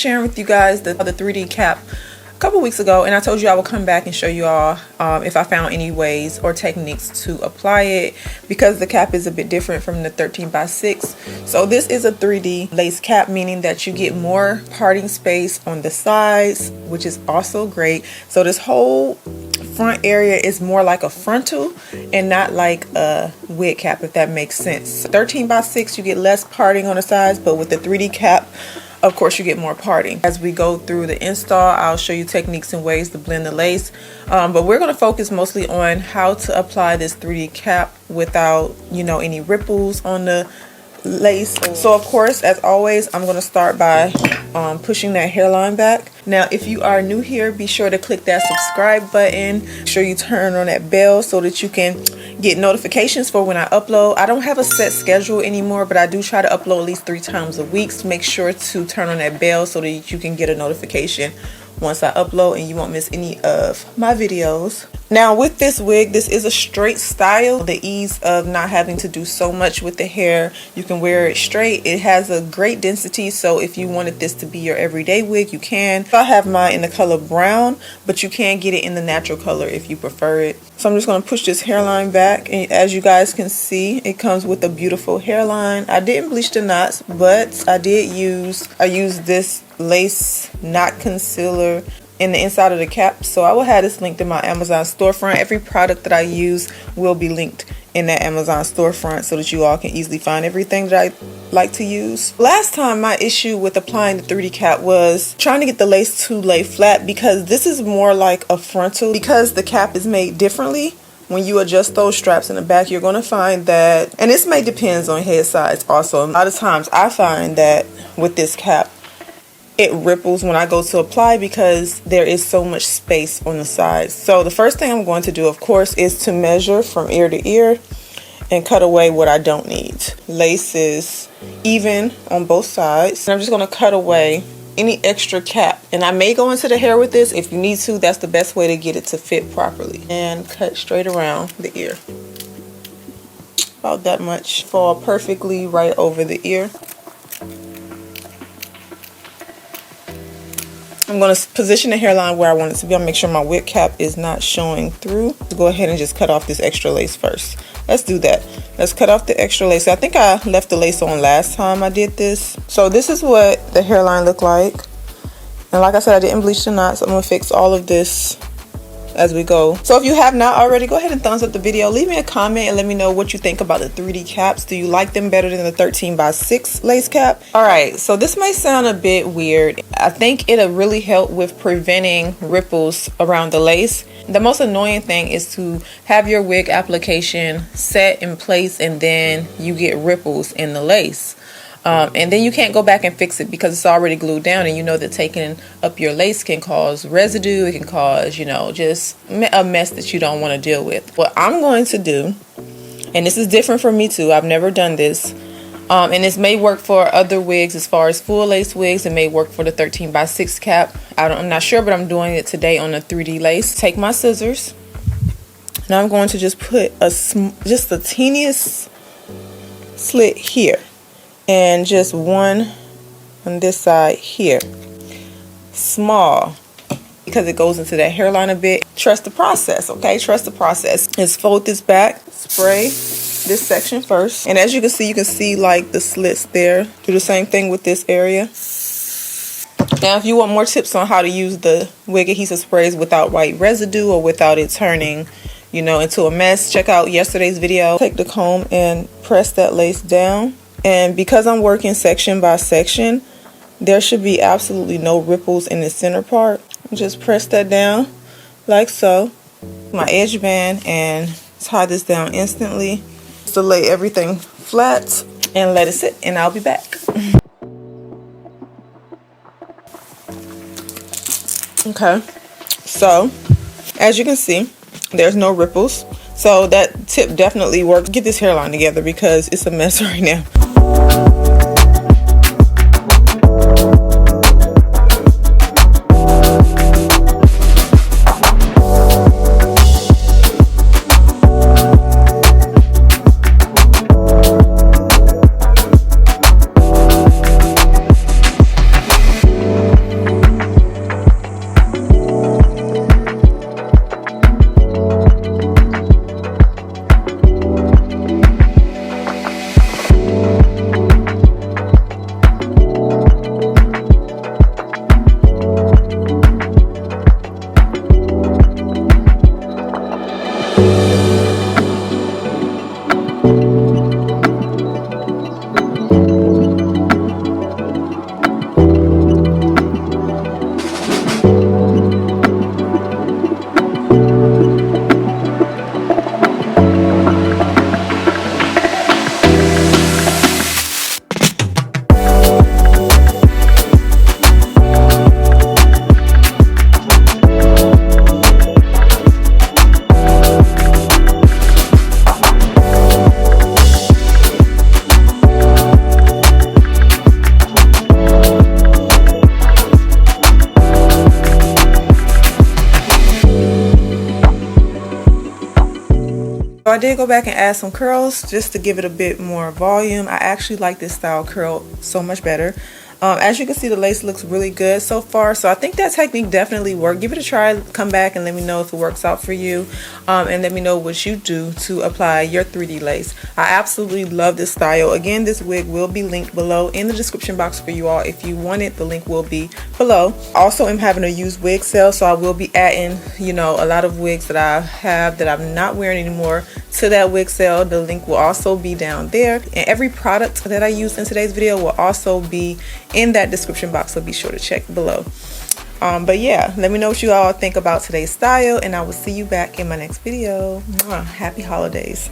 sharing with you guys the 3D cap a couple weeks ago, and I told you I would come back and show you all if I found any ways or techniques to apply it, because the cap is a bit different from the 13x6. So this is a 3D lace cap, meaning that you get more parting space on the sides, which is also great. So this whole front area is more like a frontal and not like a wig cap, if that makes sense. 13x6, you get less parting on the sides, but with the 3D cap, of course, you get more parting. As we go through the install, I'll show you techniques and ways to blend the lace, but we're going to focus mostly on how to apply this 3D cap without, you know, any ripples on the lace. So of course, as always, I'm going to start by pushing that hairline back. Now, if you are new here, be sure to click that subscribe button. Make sure you turn on that bell so that you can get notifications for when I upload. I don't have a set schedule anymore, but I do try to upload at least 3 times a week. So make sure to turn on that bell so that you can get a notification once I upload and you won't miss any of my videos. Now with this wig, this is a straight style. The ease of not having to do so much with the hair, you can wear it straight. It has a great density, so if you wanted this to be your everyday wig, you can. I have mine in the color brown, but you can get it in the natural color if you prefer it. So I'm just going to push this hairline back, and as you guys can see, it comes with a beautiful hairline. I didn't bleach the knots, but I used this lace knot concealer in the inside of the cap. So I will have this linked in my Amazon storefront. Every product that I use will be linked in that Amazon storefront so that you all can easily find everything that I like to use. Last time, my issue with applying the 3D cap was trying to get the lace to lay flat, because this is more like a frontal. Because the cap is made differently, when you adjust those straps in the back, you're going to find that, and this may depends on head size also. A lot of times I find that with this cap, it ripples when I go to apply because there is so much space on the sides. So the first thing I'm going to do, of course, is to measure from ear to ear and cut away what I don't need. Lace is even on both sides, and I'm just going to cut away any extra cap. And I may go into the hair with this. If you need to, that's the best way to get it to fit properly. And cut straight around the ear. About that much. Fall perfectly right over the ear. I'm going to position the hairline where I want it to be. I'll make sure my wig cap is not showing through. Go ahead and just cut off this extra lace first. Let's do that. Let's cut off the extra lace. I think I left the lace on last time I did this. So this is what the hairline looked like. And like I said, I didn't bleach the knots. I'm going to fix all of this as we go. So if you have not already, go ahead and thumbs up the video. Leave me a comment and let me know what you think about the 3D caps. Do you like them better than the 13x6 lace cap? Alright, so this might sound a bit weird. I think it'll really help with preventing ripples around the lace. The most annoying thing is to have your wig application set in place and then you get ripples in the lace. And then you can't go back and fix it because it's already glued down, and you know that taking up your lace can cause residue. It can cause, you know, just a mess that you don't want to deal with. What I'm going to do, and this is different for me too, I've never done this, and this may work for other wigs as far as full lace wigs. It may work for the 13x6 cap. I'm not sure, but I'm doing it today on a 3D lace. Take my scissors. Now I'm going to just put just the teeniest slit here. And just one on this side here. Small, because it goes into that hairline a bit. Trust the process, okay? Trust the process. Just fold this back, spray this section first. And as you can see like the slits there. Do the same thing with this area. Now, if you want more tips on how to use the wig adhesive sprays without white residue or without it turning, you know, into a mess, check out yesterday's video. Take the comb and press that lace down. And because I'm working section by section, there should be absolutely no ripples in the center part. Just press that down like so. My edge band, and tie this down instantly. Just to lay everything flat and let it sit, and I'll be back. Okay, so as you can see, there's no ripples. So that tip definitely works. Get this hairline together because it's a mess right now. I did go back and add some curls just to give it a bit more volume. I actually like this style curl so much better. As you can see, the lace looks really good so far, so I think that technique definitely worked. Give it a try, come back and let me know if it works out for you, and let me know what you do to apply your 3D lace. I absolutely love this style. Again, this wig will be linked below in the description box for you all. If you want it, the link will be below. Also, I'm having a used wig sale, so I will be adding, you know, a lot of wigs that I have that I'm not wearing anymore to that wig sale. The link will also be down there, and every product that I used in today's video will also be in that description box, so be sure to check below. But yeah, let me know what you all think about today's style, and I will see you back in my next video. Mwah. Happy holidays.